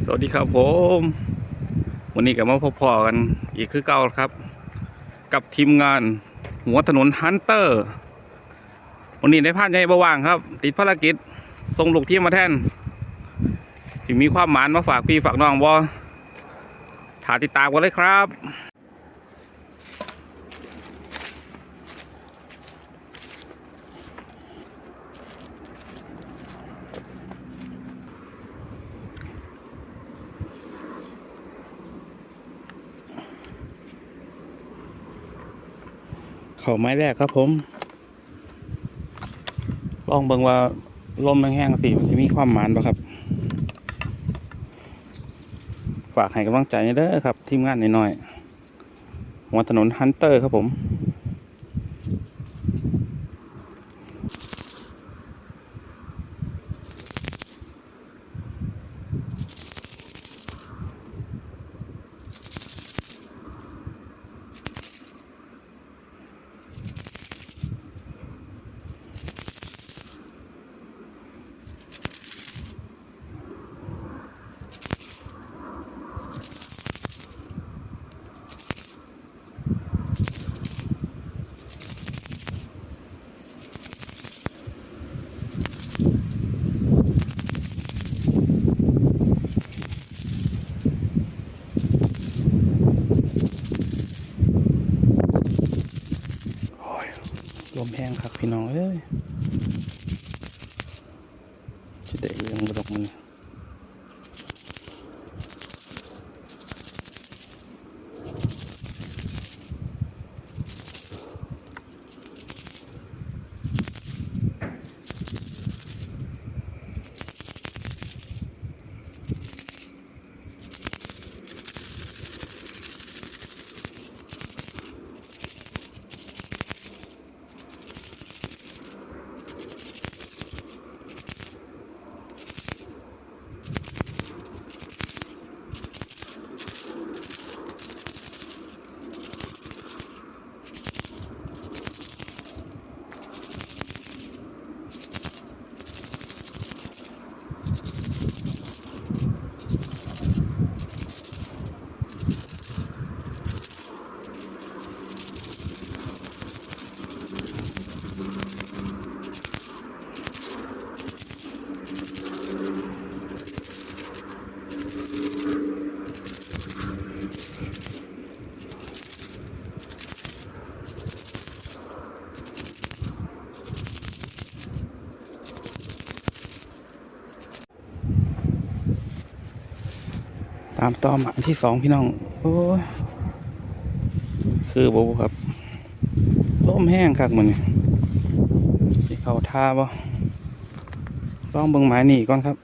สวัสดีครับผมวันนี้ก็มาพบพอกันอีกคือเก่าครับกับทีมงานหัวถนนฮันเตอร์วันนี้ได้พลาดใหญ่บ่ว่างครับติดภารกิจส่งลูกทีมมาแทนที่มีความหมานมาฝากพี่ฝากน้องบ่ถ่ายติดตามกันเลยครับเข้าไม้แรกครับผมลองเบิ่งว่าลมแห้งๆสิมันจะมีความหมานบ่ครับฝากให้กำลังใจเด้อครับทีมงานน้อยๆหัวถนนฮันเตอร์ครับผมลมแห้งครับพี่น้องเอ้ยจะได้เรื่องกระดกมันตามต่อหมายที่สองพี่น้องโอ้ยคือบ่ครับลมแห้งครับมันที่เขาท่าบ่ลองเบิ่งหมายนี่ก่อนครับ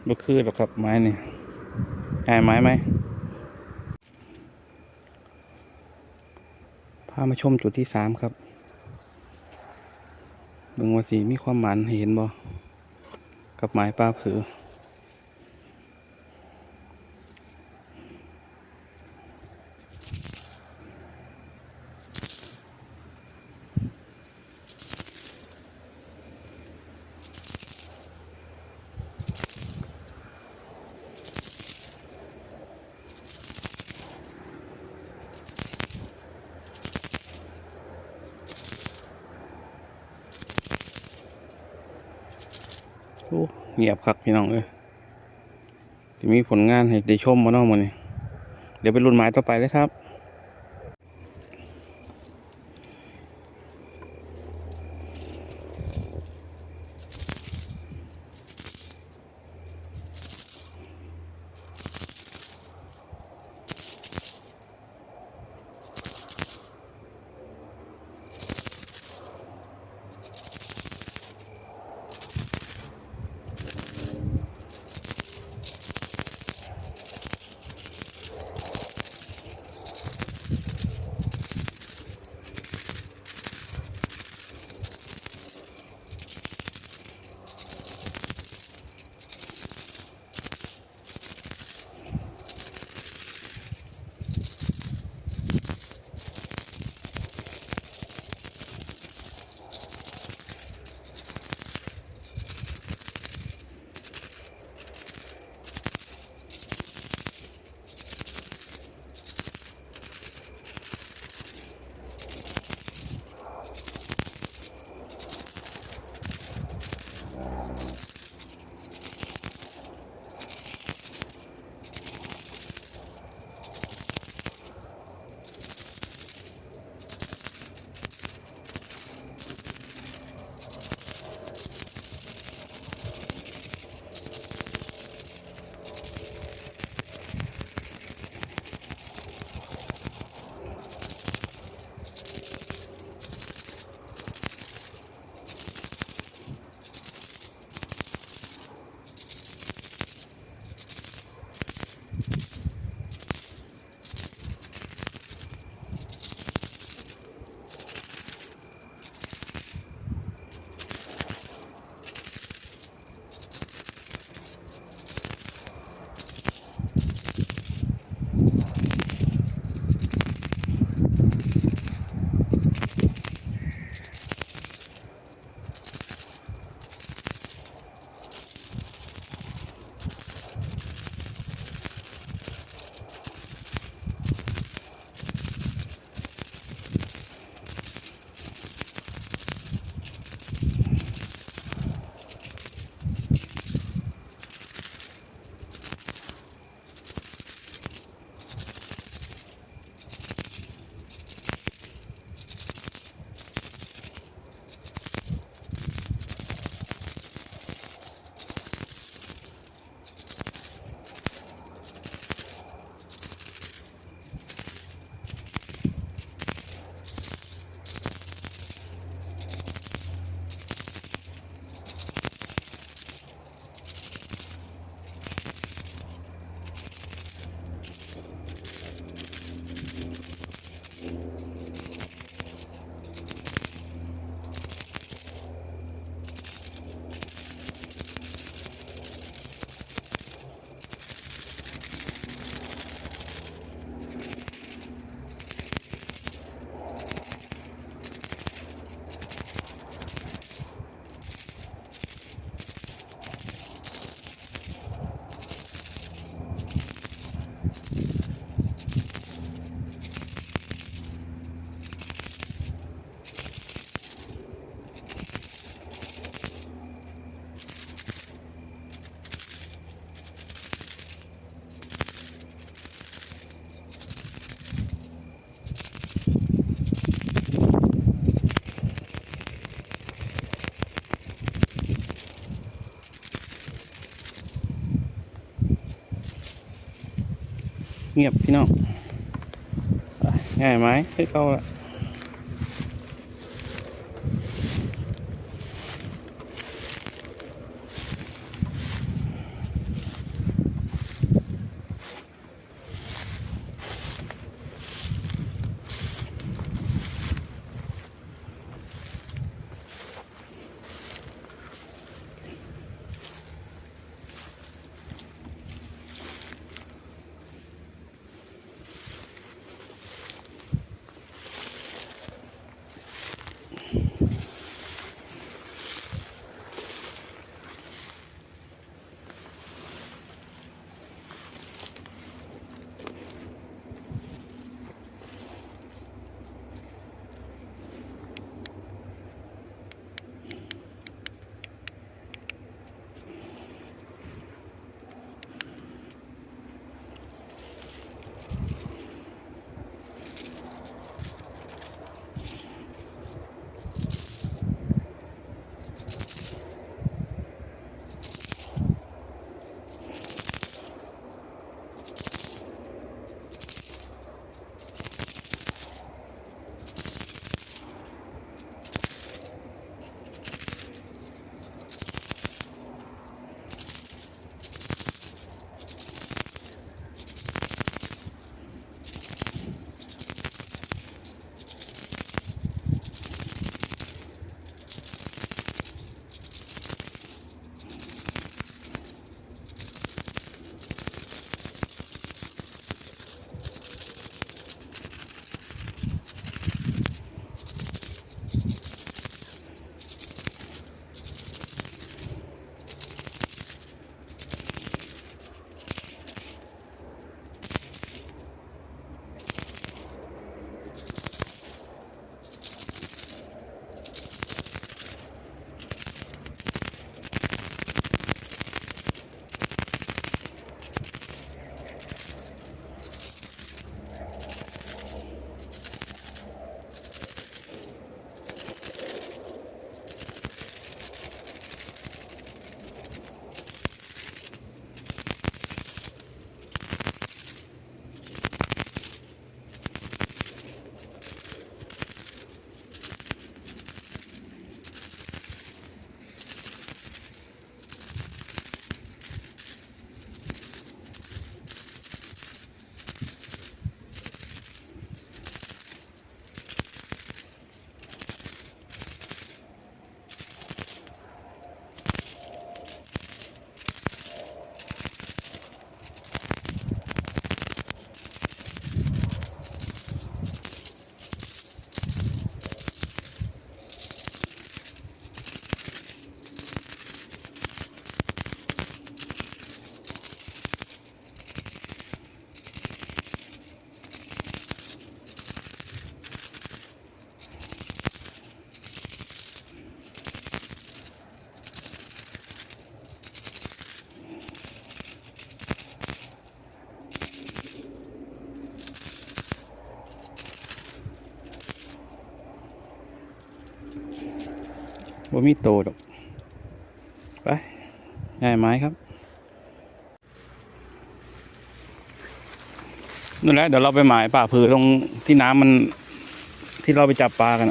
บ่คือหรอกครับไม้นี่แอร์ไม้ไหมพามาชมจุดที่สามครับเบิ่งว่าสีมีความหมันเห็นบ่กับไม้ปลาผือ โอ้เงียบครับพี่น้องจะมีผลงานให้ได้ชมมาเนาะมื้อนี้เดี๋ยวไปรุ่นหมายต่อไปเลยครับเงียบพี่น้องง่ายไหมให้เข้าละ ว่ามีโตดอกไปง่ายไม้ครับนั่นแหละเดี๋ยวเราไปหมายป่าผือตรงที่น้ำมันที่เราไปจับปลากัน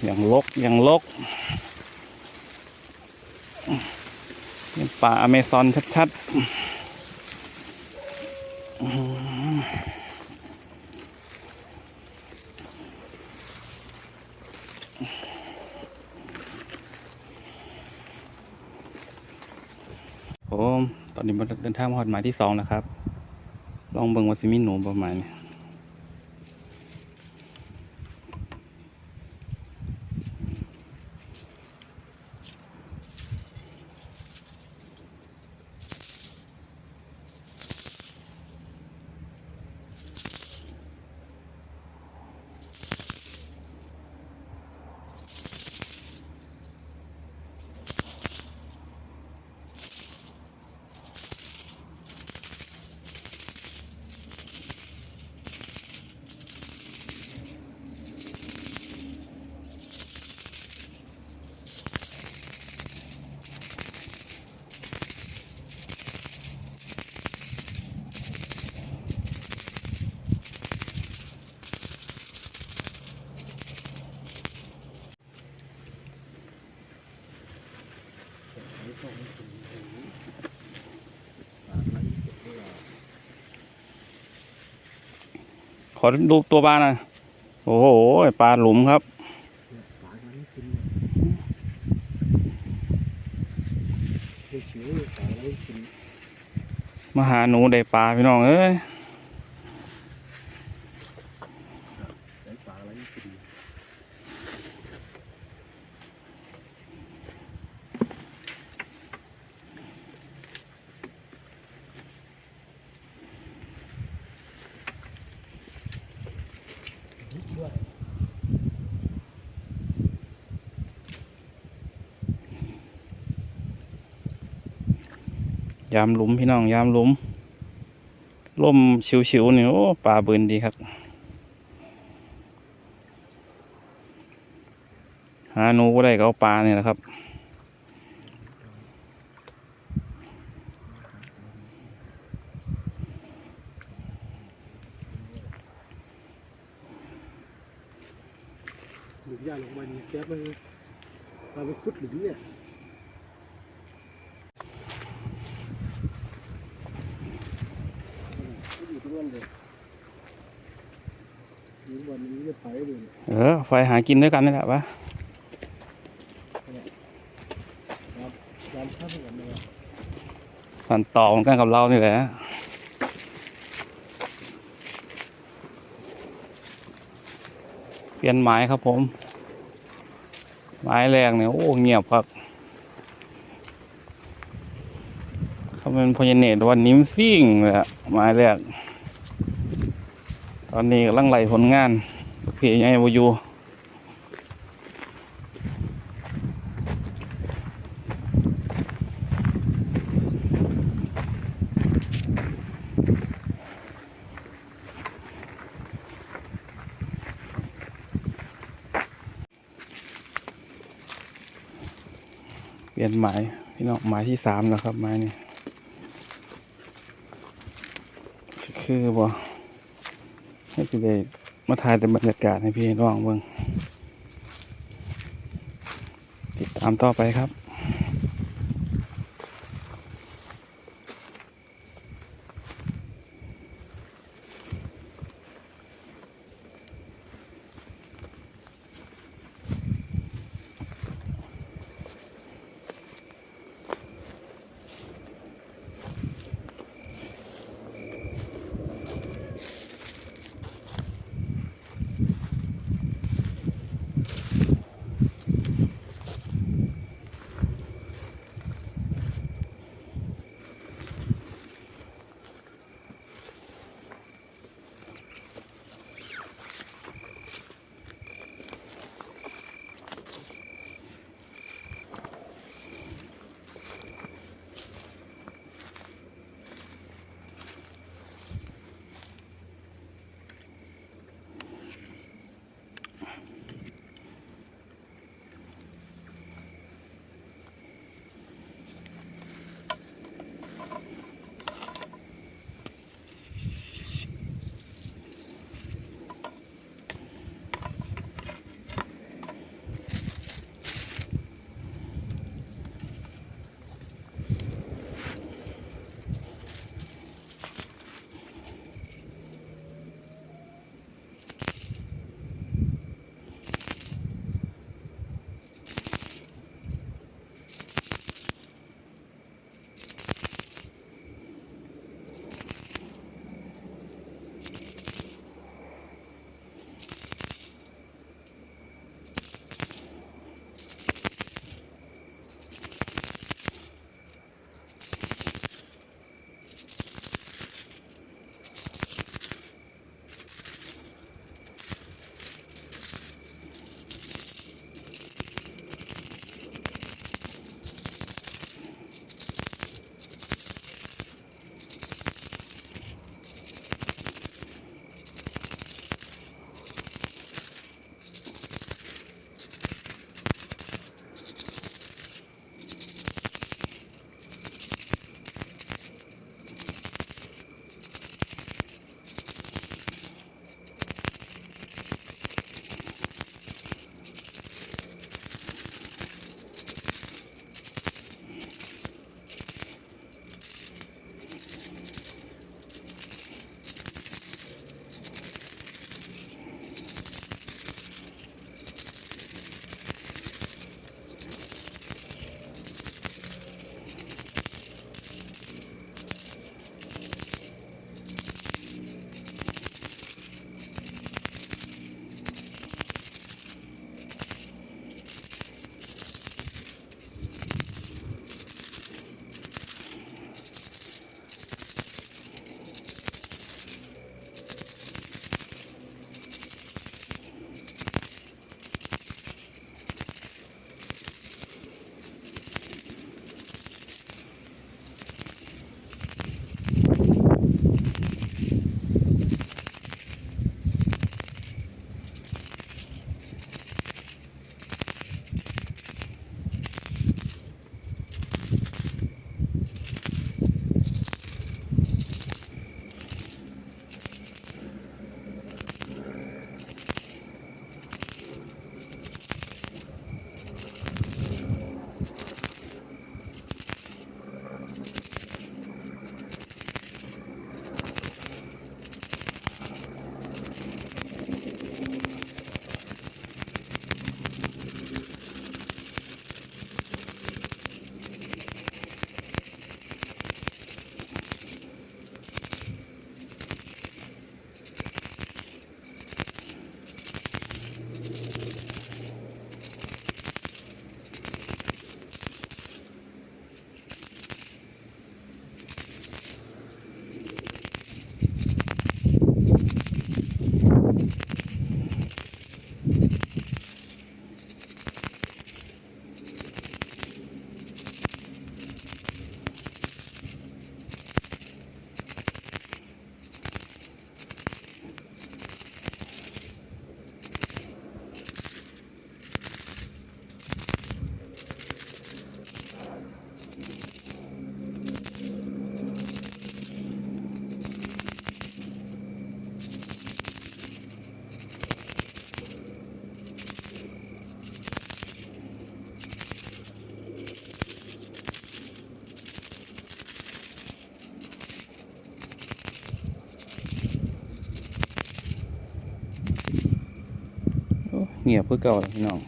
อย่างลกนี่ป่าอเมซอนชัดๆผมตอนนี้มาเดินทางมาหอดหมายที่2แล้วครับลองเบิ่งว่าสิมีหนูประมาณนี้ขอดูตัวปลาหน่อยโอ้โหปลาหลุมครับมาหาหนูได้ปลาพี่น้องเอ้ยยามหลุมพี่น้องยามหลุมร่มชิวๆนี่โอ้ปลาเบินดีครับหาหนูก็ได้ก็เอาปลาเนี่ยแหละครับหลุมยาลงมานี่แก๊สมันเราไปขุดหลุมเนี่ยอยู่ตรงนั้นเลยอยู่วันนี้จะไปเลยไฟหากินด้วยกันนี่แหละวะยามข้ามกันเลยสันต่อเหมือนกันกับเรานี่แหละเปลี่ยนไม้ครับผมไม้แรกเนี่ยโอ้เงียบครับเขาเป็นพญเนตรวันนิ้มซิ่งเลยอะไม้แรกตอนนี้กำลังไล่ผลงานเพย์ไงวอยู่เปลี่ยนไม้พี่น้องไม้ที่3แล้วครับไม้นี่คือบ่ให้พี่ได้มาถ่ายแต่บรรยากาศให้พี่น้องเบิ่งติดตามต่อไปครับ เงียบเพื่อเก่าเลยพี่น้อง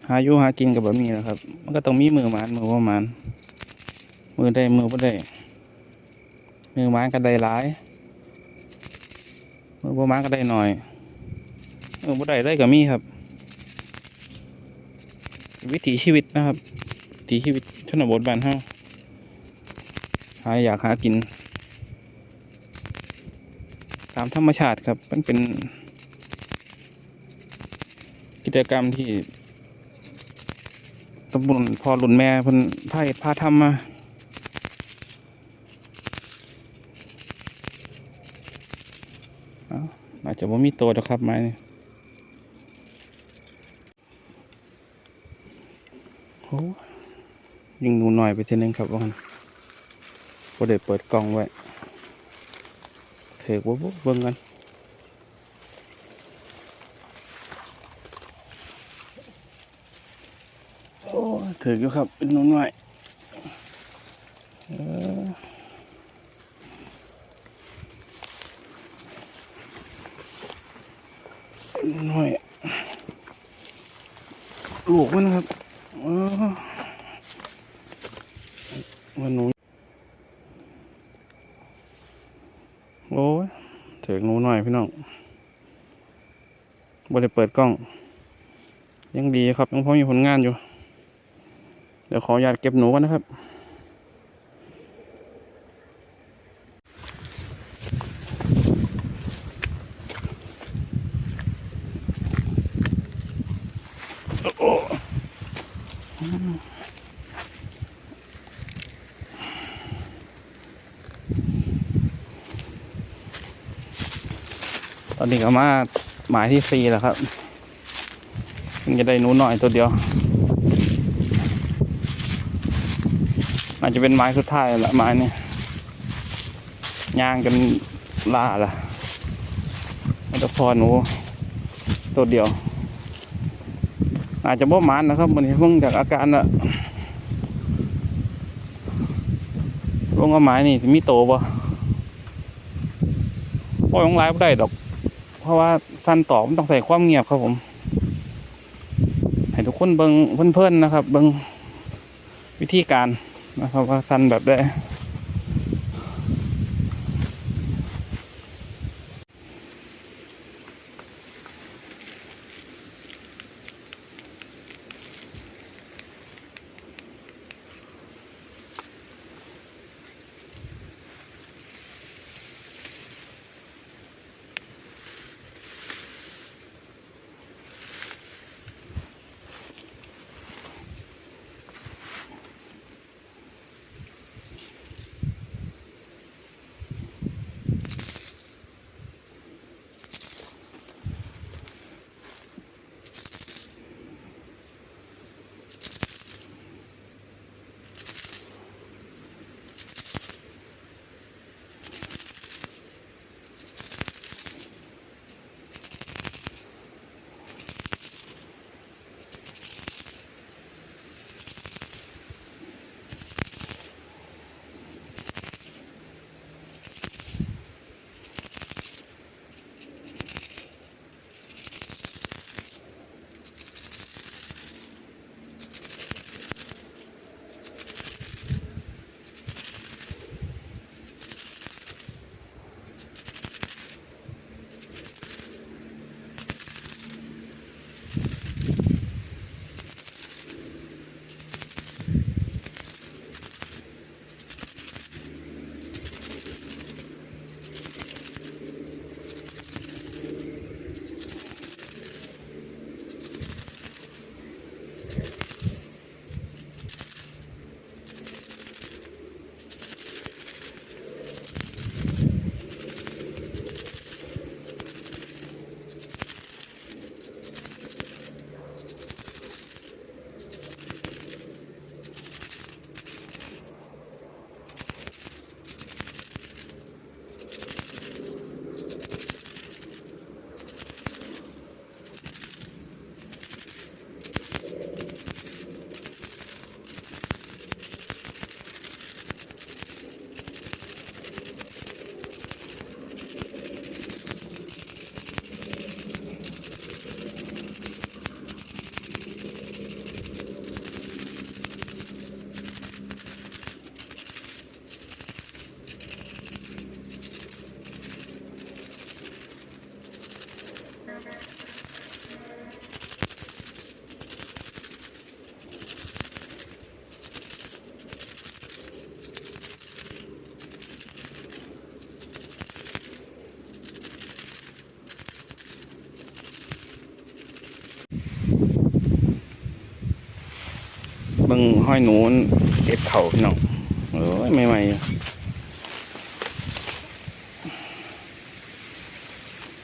หาอยู่หากินกับแบบนี้นะครับ มันก็ต้องมีมือหมานมือบ่หมานมือได้มือบ่ได้มือหมานก็ได้หลายมือบ่หมานก็ได้หน่อยมือบ่ได้ได้ก็มีครับ วิถีชีวิตนะครับวิถีชีวิตชนบทบ้านเฮาอยากหากินตามธรรมชาติครับมันเป็นกิจกรรมที่ตำบลพ่อรุ่นแม่เพิ่นพาทำมาอาจจะว่ามีตัวดอกครับไม้นี่โอ้ยิงหนูหน่อยไปทีนึงครับว่างั้นพอได้เปิดกล่องไว้เถือกว่าเบิ่งกันโอ้ถือกอยู่ครับเป็นหนูหน่อยหน่อยลูกมันครับมันหนูโอ้ยถือกหนูหน่อยพี่น้องบ่ได้เปิดกล้องยังดีครับยังพอมีผลงานอยู่เดี๋ยวขออนุญาตเก็บหนูกันนะครับตอนนี้ก็มาหมายที่4แล้วครับมันจะได้หนูหน่อยตัวเดียวอาจจะเป็นไม้สุดท้ายละไม้นี่ย่างกันล่าละมันจะพอหนูตัวเดียว อาจจะบ่หมานนะครับมันเพิ่งจากอาการละลงเอาไม้นี่มีโตบ่ปล่อยลงไลฟ์ไม่ได้ดอกเพราะว่าสั้นต่อมันต้องใส่ความเงียบครับผมให้ทุกคนเบิ่งเพื่อนๆนะครับเบิ่งวิธีการนะครับว่าสั้นแบบได้ บิ่งห้อยหนูเอ็ดเข่าพี่น้องเอ้ยใหม่ๆ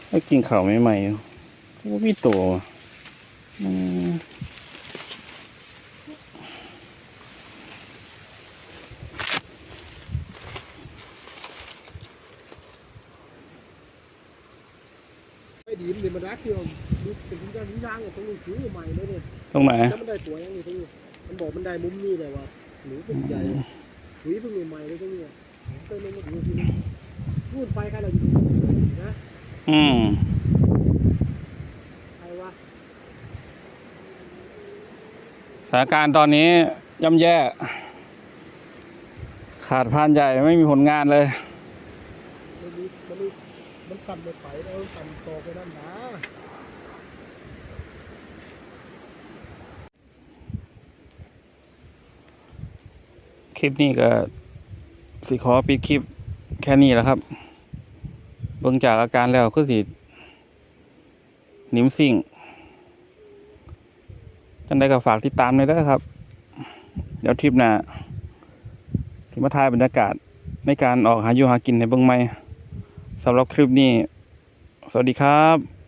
ให้กินเข่าใหม่ๆก็มีตัวอืม ไม่ดีมันมันรักที่เราดูเป็นย่างย่างตรงนี้ถือใหม่เลยเนี่ย ตรงไหน แล้วมันได้ตัวยังนี่ตรงนี้มันบอกมันได้มุมนี้เลยว่าหนูเป็นใหญ่หรือเพิ่งใหม่เลยตรงนี้เติมลงมาดูทีนี้นู่นไฟใครเราอยู่นะ อืม ใครวะ สถานการณ์ตอนนี้ย่ำแย่ ขาดพรานใหญ่ไม่มีผลงานเลย มันสั่นไปไฟแล้วสั่นโตไปนั่นนะ คลิปนี้ก็สิขอปิดคลิปแค่นี้แหล้วครับ เบิ่งจากอาการแล้วก็สินิ่มสิ่งจังได้ก็ฝากติดตามเลยนะครับ เดี๋ยวทริปหน้าที่มาถ่ายบรรยากาศในการออกหาอยู่หากินในเบิ่งใหม่สำหรับคลิปนี้ สวัสดีครับ